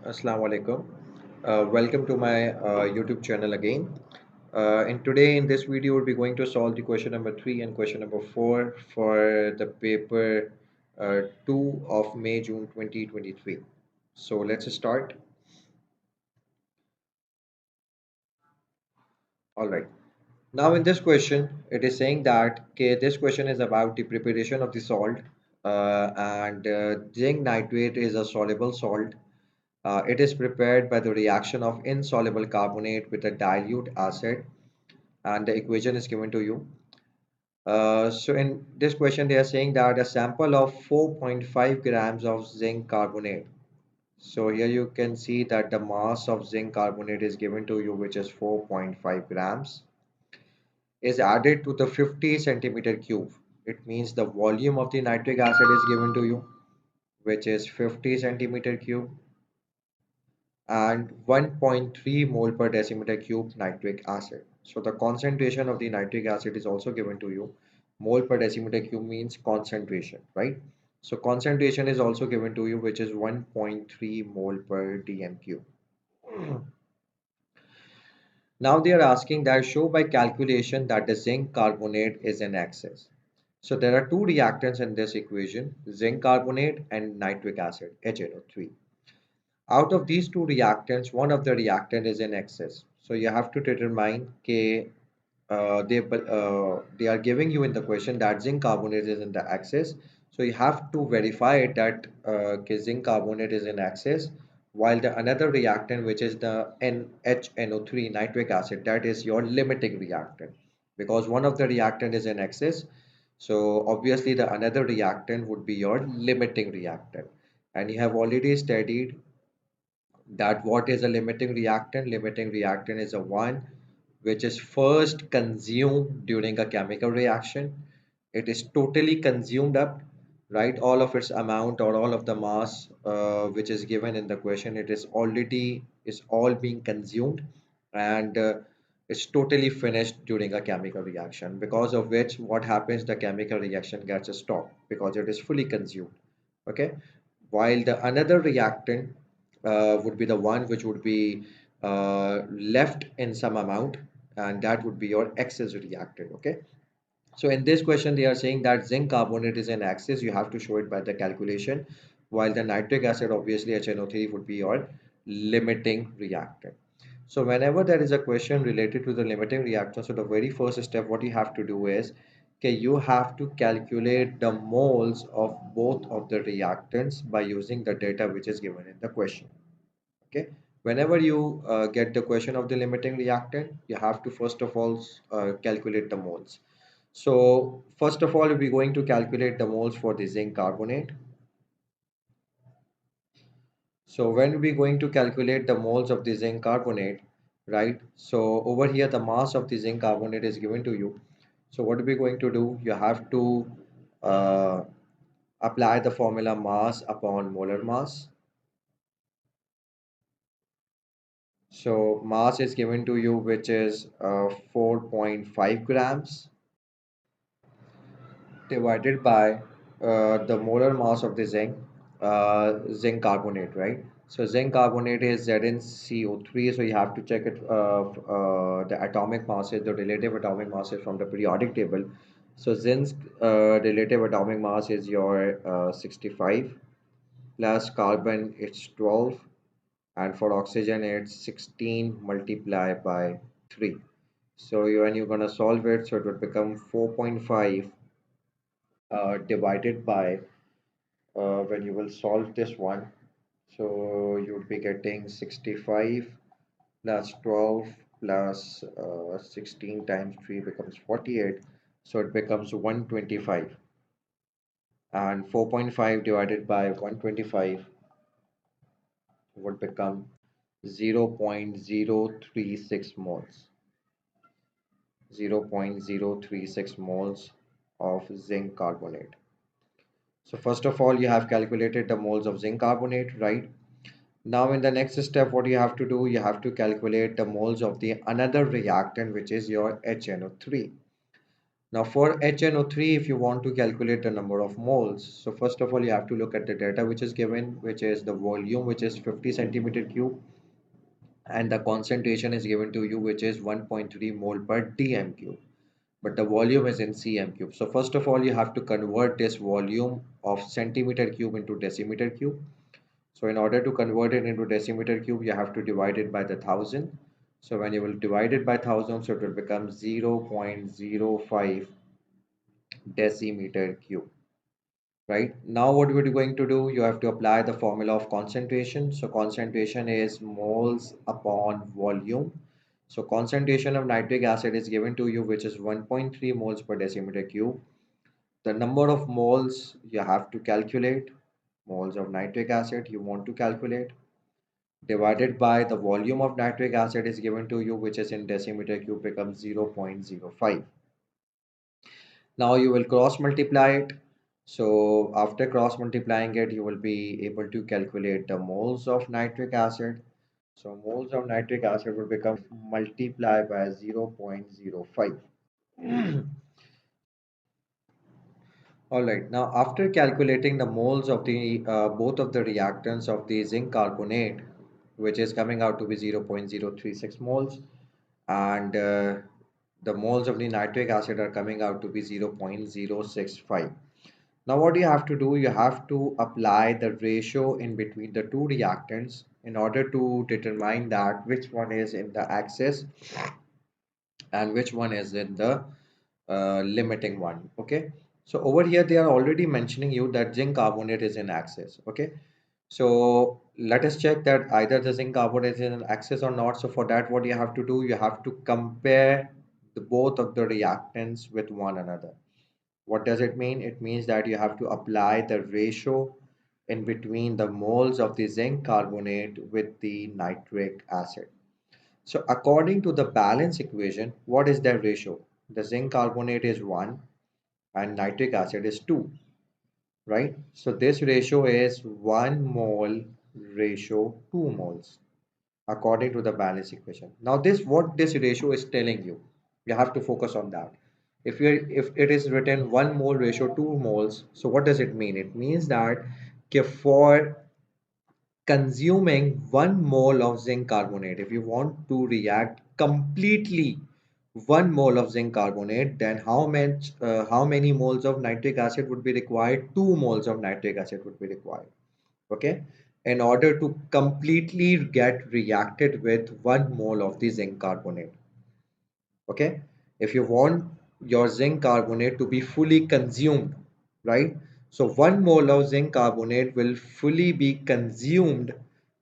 Assalamu alaikum. Welcome to my YouTube channel again. And today in this video, we'll be going to solve the question number 3 and question number 4 for the paper 2 of May June 2023. So let's start. All right. Now in this question, it is saying that this question is about the preparation of the salt and zinc nitrate is a soluble salt. It is prepared by the reaction of insoluble carbonate with a dilute acid, and the equation is given to you. So in this question, they are saying that a sample of 4.5 grams of zinc carbonate. So here you can see that the mass of zinc carbonate is given to you, which is 4.5 grams, is added to the 50 centimeter cube. It means the volume of the nitric acid is given to you, which is 50 centimeter cube, and 1.3 mole per decimeter cube nitric acid. So the concentration of the nitric acid is also given to you. Mole per decimeter cube means concentration, right? So concentration is also given to you, which is 1.3 mole per dm cube. Now they are asking that show by calculation that the zinc carbonate is in excess. So there are two reactants in this equation, zinc carbonate and nitric acid, HNO3. Out of these two reactants, one of the reactant is in excess. So you have to determine they are giving you in the question that zinc carbonate is in the excess. So you have to verify it that zinc carbonate is in excess, while the another reactant, which is the NHNO3 nitric acid, that is your limiting reactant, because one of the reactant is in excess. So obviously the another reactant would be your limiting reactant. And you have already studied that what is a limiting reactant. Limiting reactant is a one which is first consumed during a chemical reaction. It is totally consumed up, right? All of its amount or all of the mass which is given in the question, it is already is all being consumed, and it's totally finished during a chemical reaction, because of which what happens, the chemical reaction gets stopped because it is fully consumed. Okay, while the another reactant would be the one which would be left in some amount, and that would be your excess reactant. Okay, so in this question they are saying that zinc carbonate is in excess. You have to show it by the calculation, while the nitric acid, obviously HNO3, would be your limiting reactant. So whenever there is a question related to the limiting reactant, so the very first step what you have to do is, okay, you have to calculate the moles of both of the reactants by using the data which is given in the question. Okay, whenever you get the question of the limiting reactant, you have to first of all calculate the moles. So first of all, we're going to calculate the moles for the zinc carbonate. So when we're going to calculate the moles of the zinc carbonate, right? So over here, the mass of the zinc carbonate is given to you. So what are we going to do? You have to uh, apply the formula mass upon molar mass. So mass is given to you, which is 4.5 grams divided by the molar mass of the zinc carbonate, right? So zinc carbonate is ZnCO3, so you have to check it. The atomic masses, the relative atomic masses from the periodic table. So zinc's relative atomic mass is your 65, plus carbon it's 12, and for oxygen it's 16 multiplied by 3. So when you're gonna solve it, so it would become 4.5 divided by when you will solve this one, so you would be getting 65 plus 12 plus 16 times 3 becomes 48, so it becomes 125, and 4.5 divided by 125 would become 0.036 moles. 0.036 moles of zinc carbonate. So first of all, you have calculated the moles of zinc carbonate, right? Now in the next step, what you have to do, you have to calculate the moles of the another reactant, which is your HNO3. Now for HNO3, if you want to calculate the number of moles, so first of all, you have to look at the data which is given, which is the volume, which is 50 centimeter cube, and the concentration is given to you, which is 1.3 mole per dm cube. But the volume is in cm cube. So first of all, you have to convert this volume of centimeter cube into decimeter cube. So in order to convert it into decimeter cube, you have to divide it by the 1000. So when you will divide it by 1000, so it will become 0.05 decimeter cube. Right now, what we're going to do, you have to apply the formula of concentration. So concentration is moles upon volume. So concentration of nitric acid is given to you, which is 1.3 moles per decimeter cube. The number of moles you have to calculate, moles of nitric acid you want to calculate, divided by the volume of nitric acid is given to you, which is in decimeter cube, becomes 0.05. Now you will cross multiply it. So after cross multiplying it, you will be able to calculate the moles of nitric acid. So moles of nitric acid will become multiplied by 0.05. All right. Now after calculating the moles of the both of the reactants of the zinc carbonate, which is coming out to be 0.036 moles, and the moles of the nitric acid are coming out to be 0.065. Now what you have to do, you have to apply the ratio in between the two reactants in order to determine that which one is in the axis and which one is in the limiting one. Okay. So over here they are already mentioning you that zinc carbonate is in axis. Okay. So let us check that either the zinc carbonate is in axis or not. So for that, what you have to do, you have to compare both of the reactants with one another. What does it mean? It means that you have to apply the ratio in between the moles of the zinc carbonate with the nitric acid. So according to the balance equation, what is that ratio? The zinc carbonate is 1 and nitric acid is 2, right? So this ratio is 1 mole ratio 2 moles according to the balance equation. Now this what this ratio is telling you. You have to focus on that. If it is written 1 mole ratio 2 moles, so what does it mean? It means that for consuming 1 mole of zinc carbonate, if you want to react completely 1 mole of zinc carbonate, then how many moles of nitric acid would be required? 2 moles of nitric acid would be required. Okay, in order to completely get reacted with 1 mole of the zinc carbonate. Okay, if you want your zinc carbonate to be fully consumed, right? So 1 mole of zinc carbonate will fully be consumed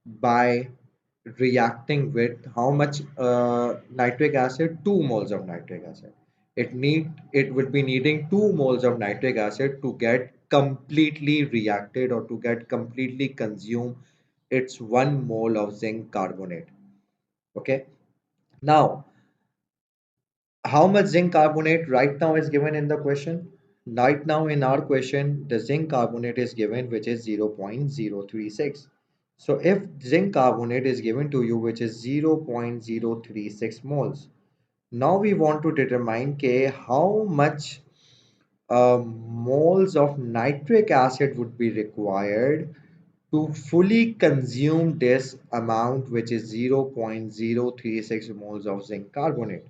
by reacting with how much nitric acid? 2 moles of nitric acid. It would be needing 2 moles of nitric acid to get completely reacted or to get completely consumed its 1 mole of zinc carbonate. Okay, now how much zinc carbonate right now is given in the question? Right now in our question, the zinc carbonate is given, which is 0.036. So if zinc carbonate is given to you, which is 0.036 moles, now we want to determine how much moles of nitric acid would be required to fully consume this amount, which is 0.036 moles of zinc carbonate.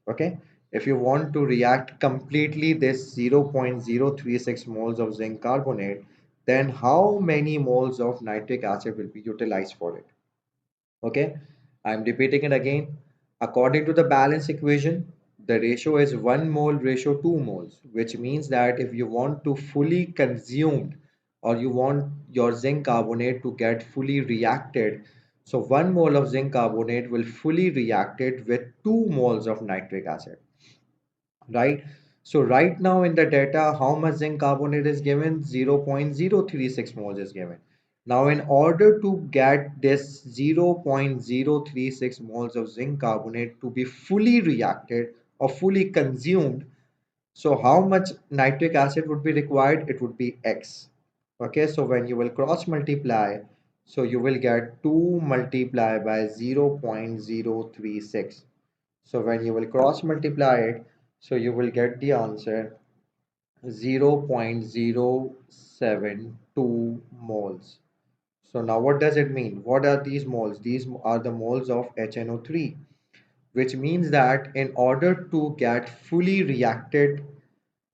Okay, if you want to react completely this 0.036 moles of zinc carbonate, then how many moles of nitric acid will be utilized for it? Okay, I'm repeating it again. According to the balance equation, the ratio is 1 mole ratio 2 moles, which means that if you want to fully consumed or you want your zinc carbonate to get fully reacted, so 1 mole of zinc carbonate will fully reacted with 2 moles of nitric acid, right? So right now in the data, how much zinc carbonate is given? 0.036 moles is given. Now in order to get this 0.036 moles of zinc carbonate to be fully reacted or fully consumed, so how much nitric acid would be required? It would be X. Okay, so when you will cross multiply, so you will get 2 multiplied by 0.036. So when you will cross multiply it, So you will get the answer 0.072 moles. So now what does it mean? What are these moles? These are the moles of HNO3, which means that in order to get fully reacted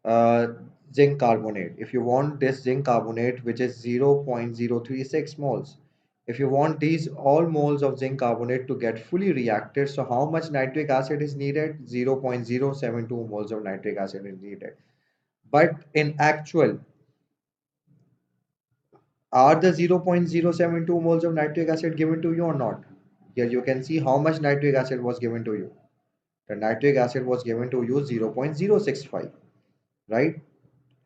uh, zinc carbonate, if you want this zinc carbonate which is 0.036 moles, if you want these all moles of zinc carbonate to get fully reacted, so how much nitric acid is needed? 0.072 moles of nitric acid is needed. But in actual, are the 0.072 moles of nitric acid given to you or not? Here you can see how much nitric acid was given to you. The nitric acid was given to you 0.065, right?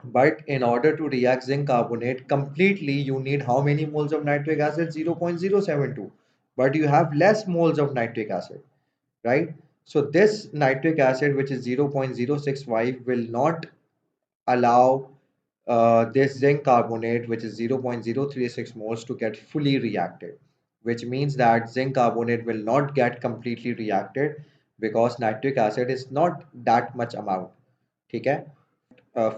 But in order to react zinc carbonate completely, you need how many moles of nitric acid? 0.072. But you have less moles of nitric acid, right? So this nitric acid, which is 0.065, will not allow this zinc carbonate, which is 0.036 moles, to get fully reacted, which means that zinc carbonate will not get completely reacted because nitric acid is not that much amount. Okay?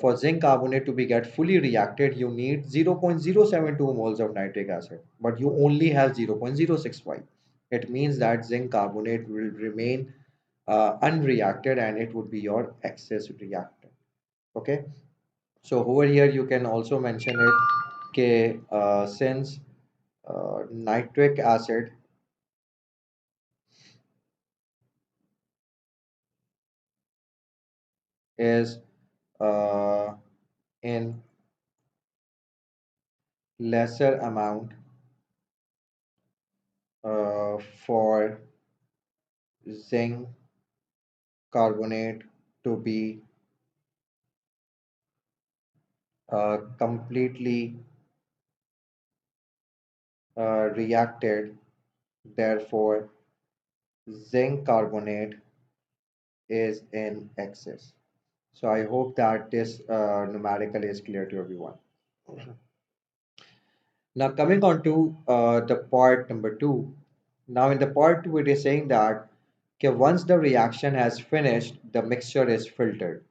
For zinc carbonate to be get fully reacted, you need 0.072 moles of nitric acid, but you only have 0.065. It means that zinc carbonate will remain unreacted and it would be your excess reactant. Okay, so over here you can also mention it since nitric acid is uh, in lesser amount for zinc carbonate to be completely reacted. Therefore, zinc carbonate is in excess. So I hope that this numerical is clear to everyone. Now coming on to the part number two. Now in the part two, it is saying that okay, once the reaction has finished, the mixture is filtered.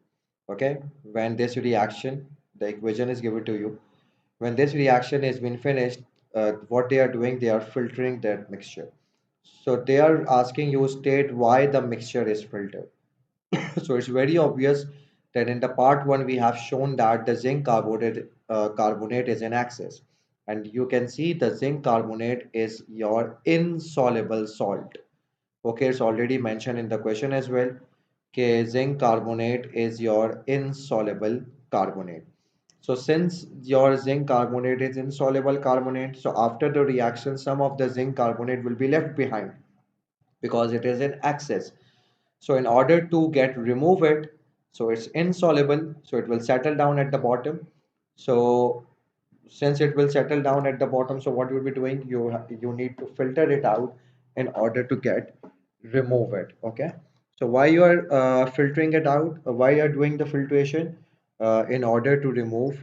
Okay, when this reaction, the equation is given to you. When this reaction has been finished, what they are doing, they are filtering that mixture. So they are asking you state why the mixture is filtered. So it's very obvious that in the part one we have shown that the zinc carbonate is in excess, and you can see the zinc carbonate is your insoluble salt. Okay, it's already mentioned in the question as well. Okay, zinc carbonate is your insoluble carbonate. So since your zinc carbonate is insoluble carbonate, so after the reaction, some of the zinc carbonate will be left behind because it is in excess. So in order to get remove it, so it's insoluble, so it will settle down at the bottom. So since it will settle down at the bottom, so what you'll be doing, you need to filter it out in order to get remove it. Okay. So why you are filtering it out? Why you are doing the filtration? In order to remove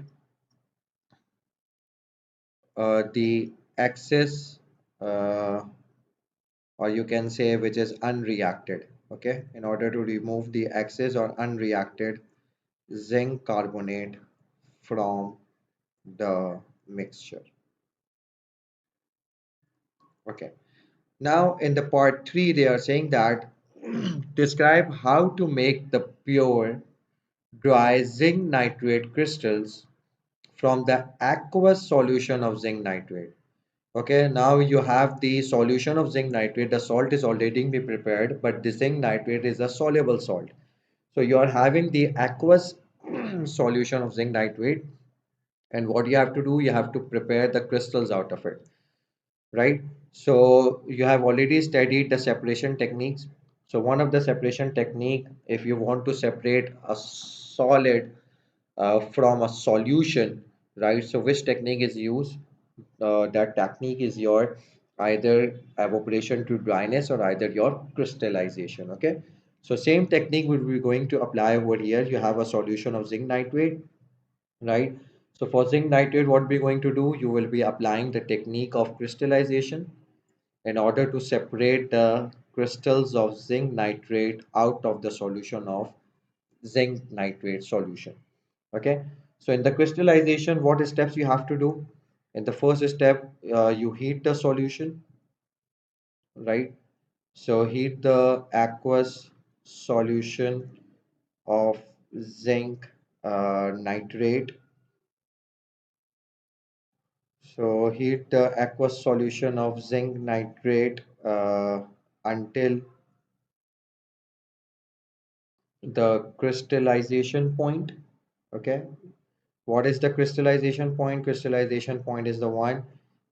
the excess, or you can say which is unreacted. Okay, in order to remove the excess or unreacted zinc carbonate from the mixture. Okay, now in the part 3 they are saying that describe how to make the pure dry zinc nitrate crystals from the aqueous solution of zinc nitrate. Okay, now you have the solution of zinc nitrate. The salt is already be prepared, but the zinc nitrate is a soluble salt. So you are having the aqueous solution of zinc nitrate, and what you have to do, you have to prepare the crystals out of it, right? So you have already studied the separation techniques. So one of the separation technique, if you want to separate a solid from a solution, right? So which technique is used? That technique is your either evaporation to dryness or either your crystallization. Okay. So same technique will be going to apply over here. You have a solution of zinc nitrate, right? So for zinc nitrate, what we're going to do, you will be applying the technique of crystallization in order to separate the crystals of zinc nitrate out of the solution of zinc nitrate solution. Okay, so in the crystallization, what steps you have to do? In the first step, you heat the solution, right? So heat the aqueous solution of zinc nitrate. So heat the aqueous solution of zinc nitrate until the crystallization point. Okay, what is the crystallization point? Crystallization point is the one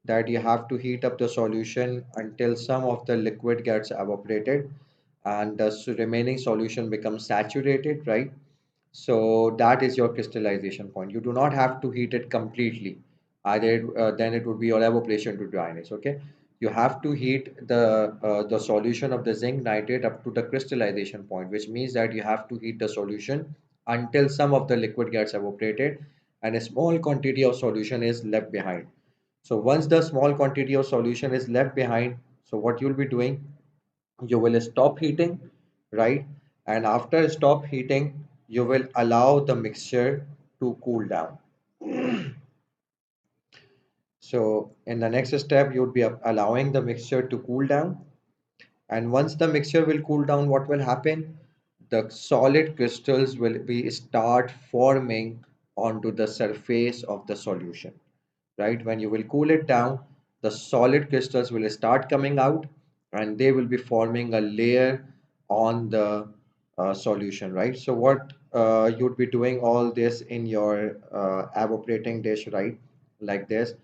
that you have to heat up the solution until some of the liquid gets evaporated and the remaining solution becomes saturated, right? So that is your crystallization point. You do not have to heat it completely. Either then it would be your evaporation to dryness. Okay, you have to heat the solution of the zinc nitrate up to the crystallization point, which means that you have to heat the solution until some of the liquid gets evaporated and a small quantity of solution is left behind. So once the small quantity of solution is left behind, so what you'll be doing, you will stop heating, right? And after stop heating, you will allow the mixture to cool down. So in the next step, you would be allowing the mixture to cool down. And once the mixture will cool down, what will happen? The solid crystals will be start forming onto the surface of the solution, right? When you will cool it down, the solid crystals will start coming out and they will be forming a layer on the solution, right? So what you'd be doing all this in your evaporating dish, right? Like this.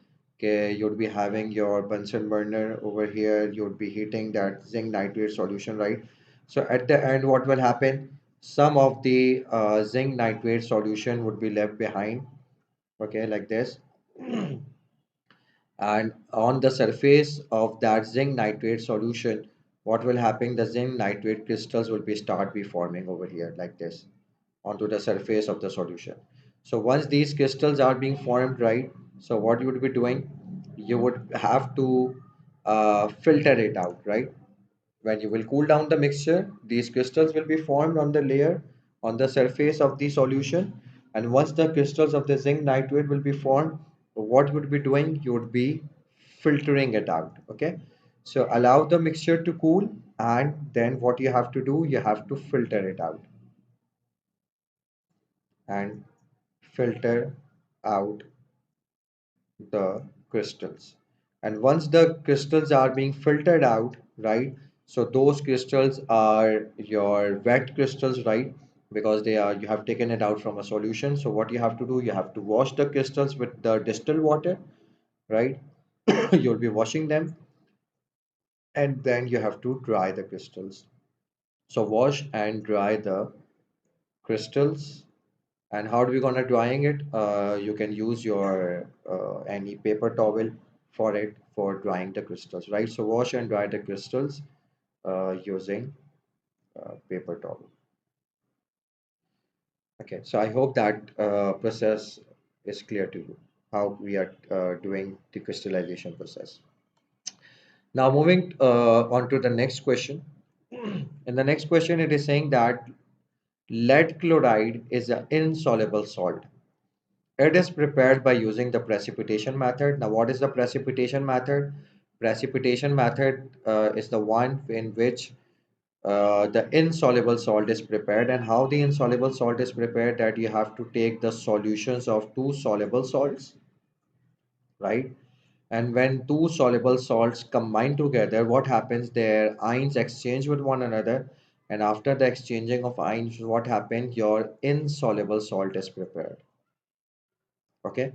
Okay, you'd be having your Bunsen burner over here. You'd be heating that zinc nitrate solution, right? So at the end, what will happen? Some of the zinc nitrate solution would be left behind, okay, like this. And on the surface of that zinc nitrate solution, what will happen? The zinc nitrate crystals will be start be forming over here like this onto the surface of the solution. So once these crystals are being formed, right? So what you would be doing, you would have to filter it out, right? When you will cool down the mixture, these crystals will be formed on the layer on the surface of the solution. And once the crystals of the zinc nitrate will be formed, what you would be doing? You would be filtering it out. Okay. So allow the mixture to cool, and then what you have to do, you have to filter it out and filter out the crystals. And once the crystals are being filtered out, right? So those crystals are your wet crystals, right? Because they are, you have taken it out from a solution. So what you have to do, you have to wash the crystals with the distilled water, right? You'll be washing them and then you have to dry the crystals. So wash and dry the crystals. And how do we gonna drying it? You can use your any paper towel for it for drying the crystals, right? So wash and dry the crystals using paper towel. Okay, so I hope that process is clear to you, how we are doing the crystallization process. Now moving on to the next question. In the next question, it is saying that lead chloride is an insoluble salt. It is prepared by using the precipitation method. Now, what is the precipitation method? Precipitation method is the one in which the insoluble salt is prepared. And how the insoluble salt is prepared, that you have to take the solutions of two soluble salts, right? And when two soluble salts combine together, what happens? Their ions exchange with one another. And after the exchanging of ions, what happens? Your insoluble salt is prepared. Okay.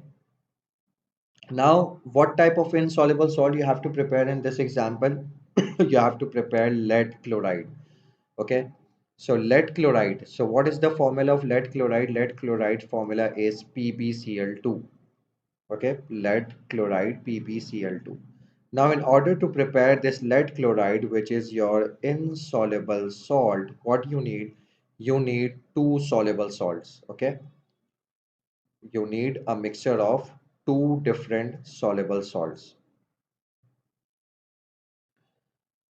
Now, what type of insoluble salt you have to prepare in this example? You have to prepare lead chloride. Okay. So lead chloride. So what is the formula of lead chloride? Lead chloride formula is PbCl2. Okay. Lead chloride PbCl2. Now, in order to prepare this lead chloride, which is your insoluble salt, what you need? You need two soluble salts. Okay. You need a mixture of two different soluble salts.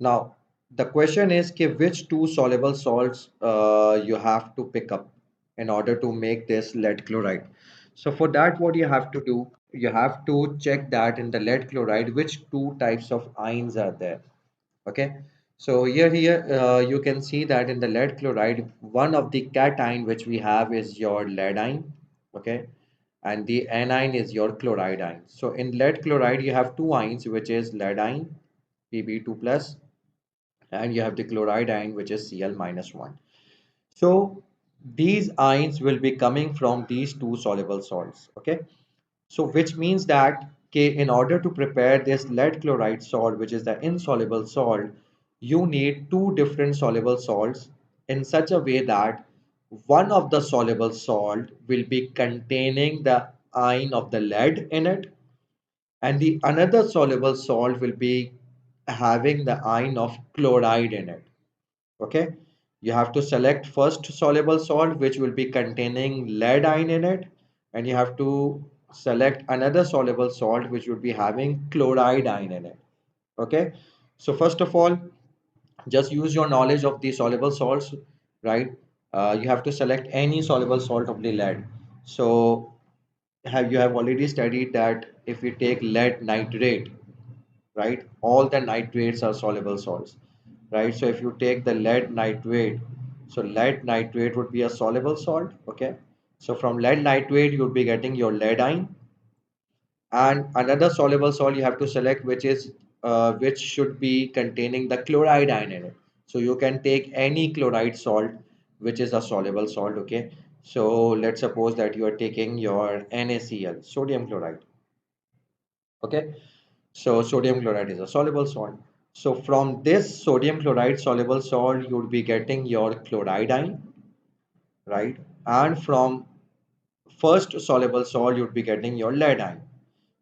Now, the question is कि which two soluble salts you have to pick up. in order to make this lead chloride. So for that, what you have to do, you have to check that in the lead chloride, which two types of ions are there. Okay. So here you can see that in the lead chloride, one of the cation which we have is your lead ion. Okay. And the anion is your chloride ion. So in lead chloride, you have two ions, which is lead ion, Pb2 plus, and you have the chloride ion, which is Cl minus 1. So these ions will be coming from these two soluble salts. Okay. So which means that in order to prepare this lead chloride salt, which is the insoluble salt, you need two different soluble salts in such a way that one of the soluble salt will be containing the ion of the lead in it, and the another soluble salt will be having the ion of chloride in it. Okay. You have to select first soluble salt which will be containing lead ion in it, and you have to select another soluble salt which would be having chloride ion in it. Okay. So first of all, just use your knowledge of the soluble salts, right? You have to select any soluble salt of the lead. So you have already studied that if we take lead nitrate, right? All the nitrates are soluble salts, right? So if you take the lead nitrate, so lead nitrate would be a soluble salt, okay? So from lead nitrate, you'll be getting your lead ion, and another soluble salt you have to select, which should be containing the chloride ion in it. So you can take any chloride salt, which is a soluble salt, okay? So let's suppose that you are taking your NaCl, sodium chloride, okay? So sodium chloride is a soluble salt. So from this sodium chloride soluble salt, you would be getting your chloride ion, right? And from first soluble salt, you would be getting your lead ion.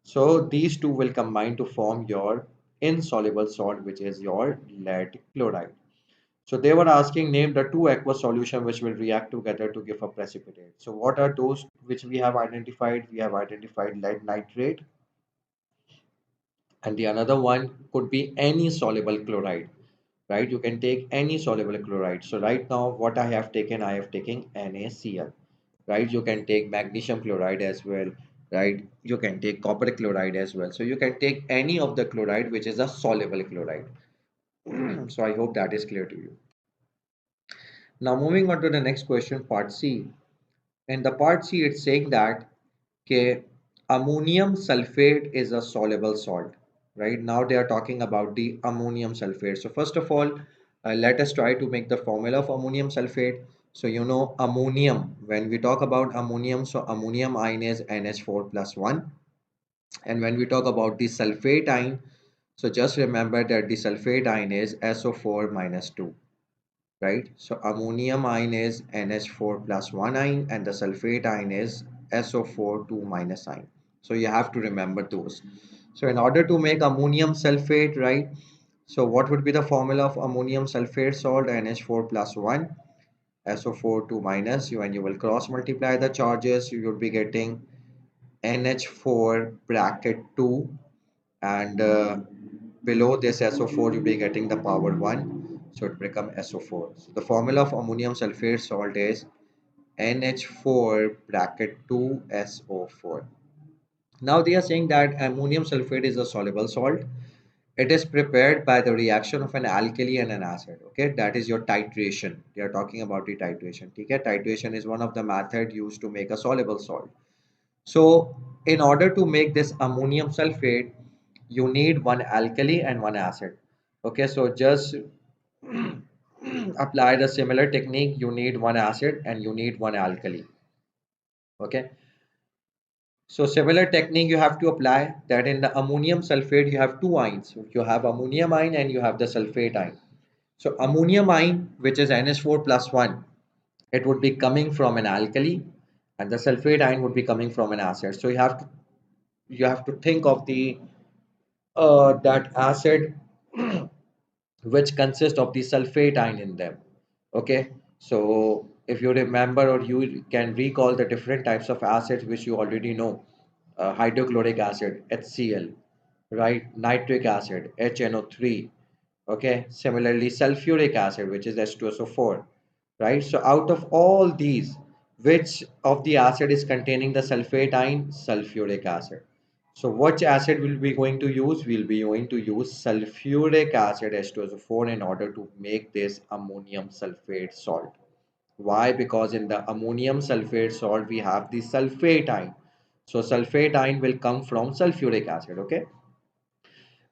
So these two will combine to form your insoluble salt, which is your lead chloride. So they were asking name the two aqueous solution which will react together to give a precipitate. So what are those which we have identified? We have identified lead nitrate, and the another one could be any soluble chloride, right? You can take any soluble chloride. So right now what I have taken NaCl, right? You can take magnesium chloride as well, right? You can take copper chloride as well. So you can take any of the chloride which is a soluble chloride. So I hope that is clear to you. Now moving on to the next question, part C. In the part C, it's saying that okay, ammonium sulfate is a soluble salt. Right now, they are talking about the ammonium sulfate. So first of all, let us try to make the formula of ammonium sulfate. So you know ammonium. When we talk about ammonium, so ammonium ion is NH4 plus 1. And when we talk about the sulfate ion, so just remember that the sulfate ion is SO4 minus 2, right? So ammonium ion is NH4 plus 1 ion, and the sulfate ion is SO4 2 minus ion. So you have to remember those. So in order to make ammonium sulfate, right? So what would be the formula of ammonium sulfate salt? NH4 plus 1, SO4 2 minus. When you will cross multiply the charges, you will be getting NH4 bracket 2, and below this SO4 you'll be getting the power 1, so it become SO4. So the formula of ammonium sulfate salt is NH4 bracket 2 SO4. Now they are saying that ammonium sulfate is a soluble salt. It is prepared by the reaction of an alkali and an acid. Okay, that is your titration. They are talking about the titration. Okay, titration is one of the method used to make a soluble salt. So in order to make this ammonium sulfate, you need one alkali and one acid. Okay, so just apply the similar technique. You need one acid and you need one alkali. Okay, so similar technique you have to apply that in the ammonium sulfate you have two ions. You have ammonium ion and you have the sulfate ion. So ammonium ion, which is NH4 plus 1, it would be coming from an alkali, and the sulfate ion would be coming from an acid. So you have to think of the that acid which consist of the sulfate ion in them. Okay, so if you remember or you can recall the different types of acids which you already know, hydrochloric acid HCl, right? Nitric acid HNO3. Okay, similarly sulfuric acid, which is H2SO4, right? So out of all these, Which of the acid is containing the sulfate ion? Sulfuric acid. So which acid will be going to use? We'll be going to use sulfuric acid H2SO4 in order to make this ammonium sulfate salt. Why? Because in the ammonium sulfate salt we have the sulfate ion. So sulfate ion will come from sulfuric acid. Okay.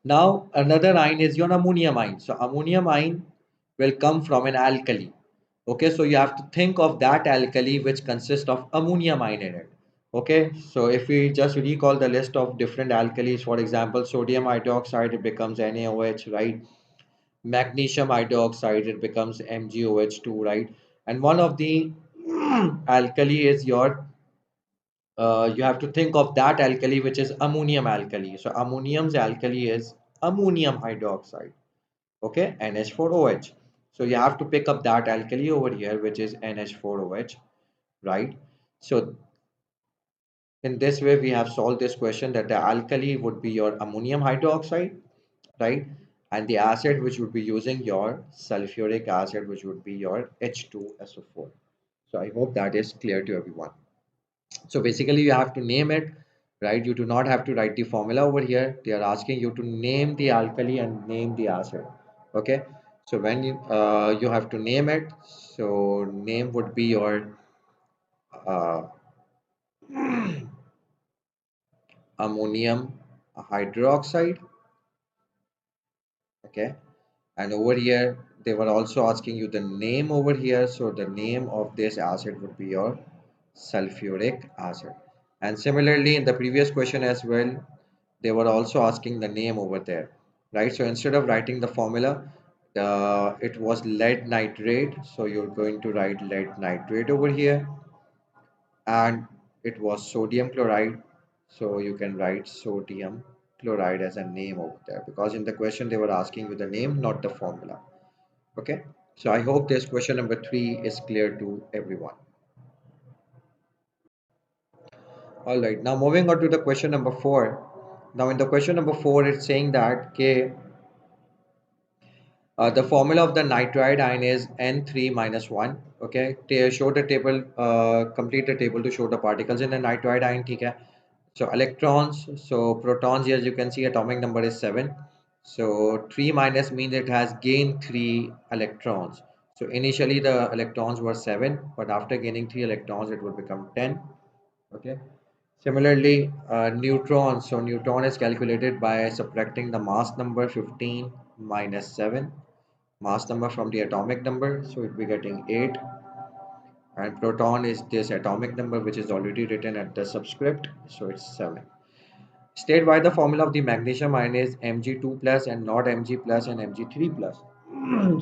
Now another ion is your ammonium ion. So ammonium ion will come from an alkali. Okay, so you have to think of that alkali which consists of ammonium ion in it. Okay, so if we just recall the list of different alkalis, for example, sodium hydroxide, it becomes NaOH, right? Magnesium hydroxide, it becomes MgOH2, right? And one of the alkali is your you have to think of that alkali which is ammonium alkali. So ammonium's alkali is ammonium hydroxide. Okay, NH4OH. So you have to pick up that alkali over here which is NH4OH, right? So in this way we have solved this question that the alkali would be your ammonium hydroxide, right? And the acid which would be using your sulfuric acid which would be your H2SO4. So I hope that is clear to everyone. So basically you have to name it, right? You do not have to write the formula over here. They are asking you to name the alkali and name the acid. Okay. So when you have to name it, so name would be your uh, ammonium hydroxide. Okay. And over here, they were also asking you the name over here. So the name of this acid would be your sulfuric acid. And similarly, in the previous question as well, they were also asking the name over there, right? So instead of writing the formula, it was lead nitrate. So you're going to write lead nitrate over here. And it was sodium chloride. So you can write sodium chloride as a name over there because in the question they were asking you the name, not the formula. Okay, so I hope this question number 3 is clear to everyone. All right, now moving on to the question number 4. Now in the question number 4, it's saying that K, the formula of the nitride ion is N3 minus 1. Okay, show the table, complete the table to show the particles in the nitride ion. Okay, so electrons, so protons here, as you can see, atomic number is 7. So 3 minus means it has gained 3 electrons. So initially the electrons were 7, but after gaining 3 electrons, it will become 10. Okay. Similarly, neutrons. So neutron is calculated by subtracting the mass number 15 minus 7 mass number from the atomic number, so it will be getting 8. And proton is this atomic number which is already written at the subscript, so it's 7. State why the formula of the magnesium ion is Mg2 plus and not Mg plus and Mg3 plus.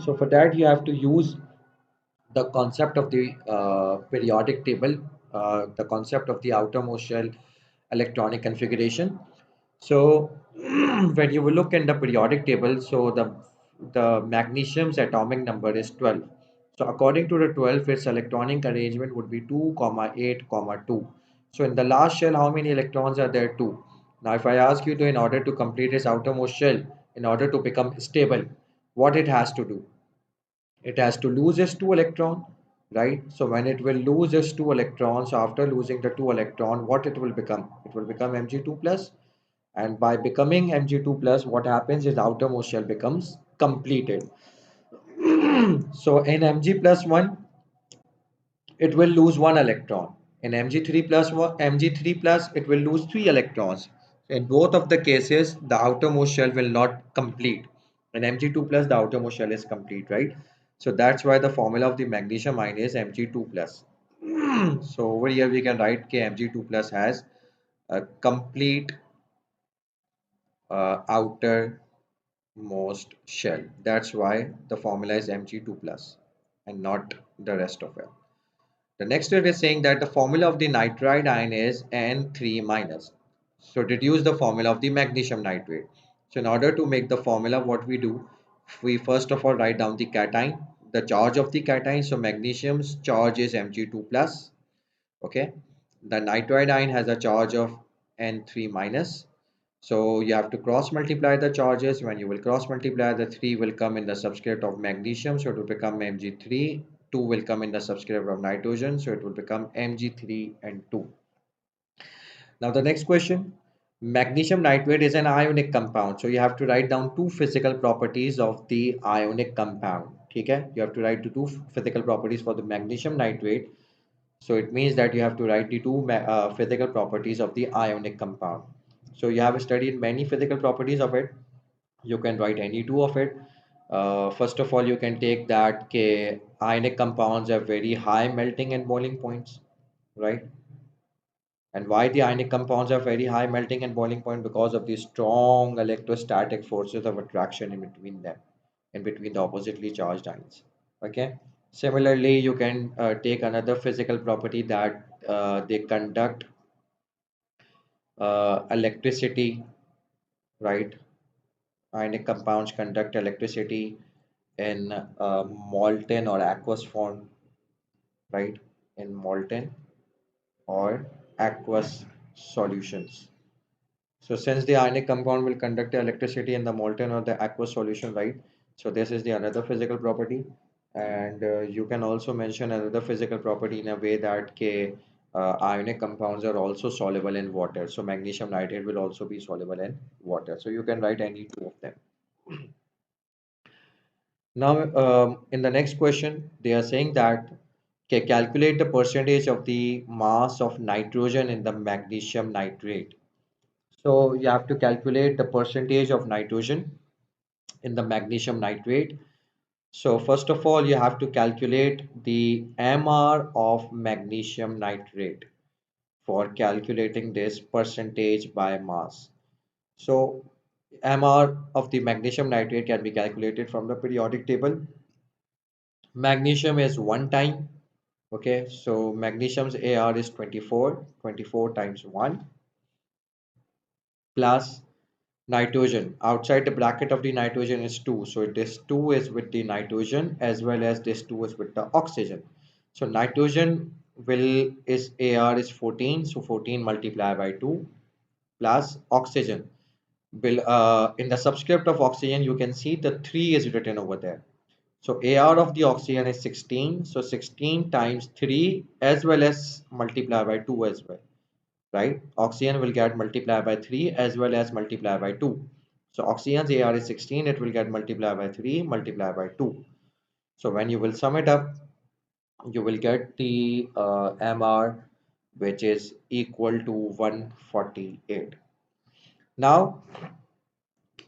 So for that you have to use the concept of the periodic table, the concept of the outermost shell electronic configuration. So when you will look in the periodic table, so the magnesium's atomic number is 12. So according to the 12, its electronic arrangement would be 2, 8, 2. So in the last shell, how many electrons are there? 2. Now if I ask you to, in order to complete its outermost shell, in order to become stable, what it has to do? It has to lose its 2 electron, right? So when it will lose its 2 electrons, after losing the 2 electron, what it will become? It will become Mg2 plus, and by becoming Mg2 plus, what happens is outermost shell becomes completed. So in Mg plus 1, it will lose 1 electron. In Mg3 plus 1, Mg3 plus, it will lose 3 electrons. In both of the cases, the outermost shell will not complete. In Mg2 plus, the outermost shell is complete, right? So that's why the formula of the magnesium ion is Mg2 plus. So over here we can write K Mg2 plus has a complete outermost shell. That's why the formula is Mg2 plus and not the rest of it. The next step is saying that the formula of the nitride ion is N3 minus. So deduce the formula of the magnesium nitrate. So in order to make the formula, what we do, we first of all write down the cation, the charge of the cation. So magnesium's charge is Mg2 plus. Okay. The nitride ion has a charge of N3 minus. So you have to cross multiply the charges. When you will cross multiply, the 3 will come in the subscript of magnesium. So it will become Mg3 2 will come in the subscript of nitrogen, so it will become Mg3 and 2. Now the next question, magnesium nitrate is an ionic compound, so you have to write down two physical properties of the ionic compound. Okay, you have to write the two physical properties for the magnesium nitrate. So it means that you have to write the two physical properties of the ionic compound. So you have studied many physical properties of it. You can write any two of it. First of all, you can take that ionic compounds have very high melting and boiling points, right? And why the ionic compounds have very high melting and boiling point? Because of the strong electrostatic forces of attraction in between them, in between the oppositely charged ions. Okay. Similarly, you can take another physical property that they conduct electricity, right? Ionic compounds conduct electricity in molten or aqueous form, right? In molten or aqueous solutions. So since the ionic compound will conduct the electricity in the molten or the aqueous solution, right? So this is the another physical property. And you can also mention another physical property in a way that ionic compounds are also soluble in water. So magnesium nitrate will also be soluble in water. So you can write any two of them. Now, in the next question, they are saying that calculate the percentage of the mass of nitrogen in the magnesium nitrate. So you have to calculate the percentage of nitrogen in the magnesium nitrate. So first of all, you have to calculate the MR of magnesium nitrate for calculating this percentage by mass. So MR of the magnesium nitrate can be calculated from the periodic table. Magnesium is 1 time. Okay, so magnesium's AR is 24. 24 times 1 plus nitrogen. Outside the bracket of the nitrogen is 2. So this 2 is with the nitrogen as well as this 2 is with the oxygen. So nitrogen will is AR is 14. So 14 multiplied by 2 plus oxygen. Will in the subscript of oxygen you can see the 3 is written over there. So AR of the oxygen is 16. So 16 times 3 as well as multiplied by 2 as well, right? Oxygen will get multiplied by 3 as well as multiplied by 2. So oxygen's AR is 16, it will get multiplied by 3 multiplied by 2. So when you will sum it up, you will get the MR which is equal to 148. Now,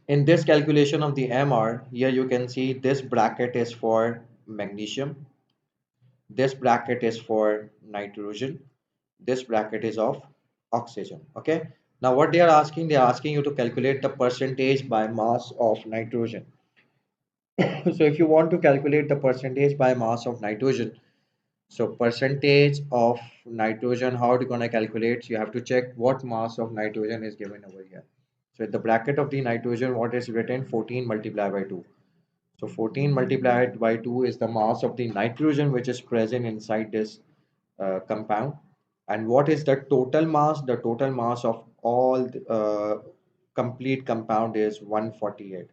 in this calculation of the MR, here you can see this bracket is for magnesium, this bracket is for nitrogen, this bracket is of oxygen. Okay, now what they are asking you to calculate the percentage by mass of nitrogen. So if you want to calculate the percentage by mass of nitrogen, so percentage of nitrogen, how are you going to calculate? You have to check what mass of nitrogen is given over here. So in the bracket of the nitrogen, what is written? 14 multiplied by 2. So 14 multiplied by 2 is the mass of the nitrogen which is present inside this compound. And what is the total mass? The total mass of all complete compound is 148,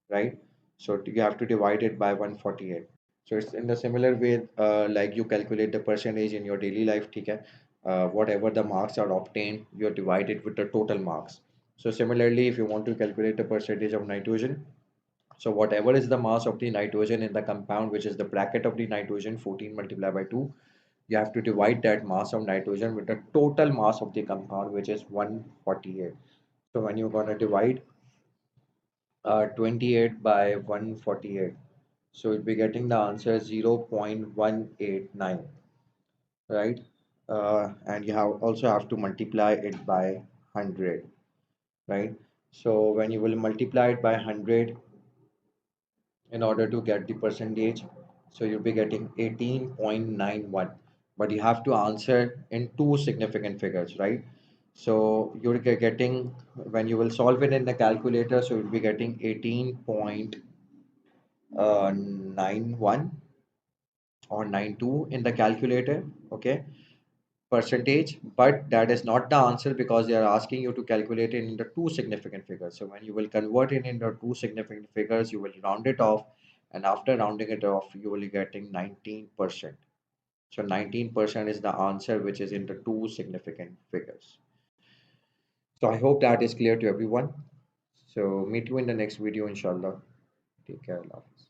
right? So you have to divide it by 148. So it's in the similar way like you calculate the percentage in your daily life, okay? Whatever the marks are obtained, you divide it with the total marks. So similarly, if you want to calculate the percentage of nitrogen, so whatever is the mass of the nitrogen in the compound, which is the bracket of the nitrogen, 14 multiplied by 2, you have to divide that mass of nitrogen with the total mass of the compound, which is 148. So when you're going to divide 28 by 148, so you'll be getting the answer 0.189, right? And you have also have to multiply it by 100, right? So when you will multiply it by 100 in order to get the percentage, so you'll be getting 18.91, but you have to answer in two significant figures, right? So you're getting, when you will solve it in the calculator, so you'll be getting 18.91 or 92 in the calculator, okay, percentage, but that is not the answer because they are asking you to calculate it in the two significant figures. So when you will convert it into two significant figures, you will round it off and after rounding it off, you will be getting 19%. So 19% is the answer, which is in the two significant figures. So I hope that is clear to everyone. So meet you in the next video, inshallah. Take care. Allah Hafiz.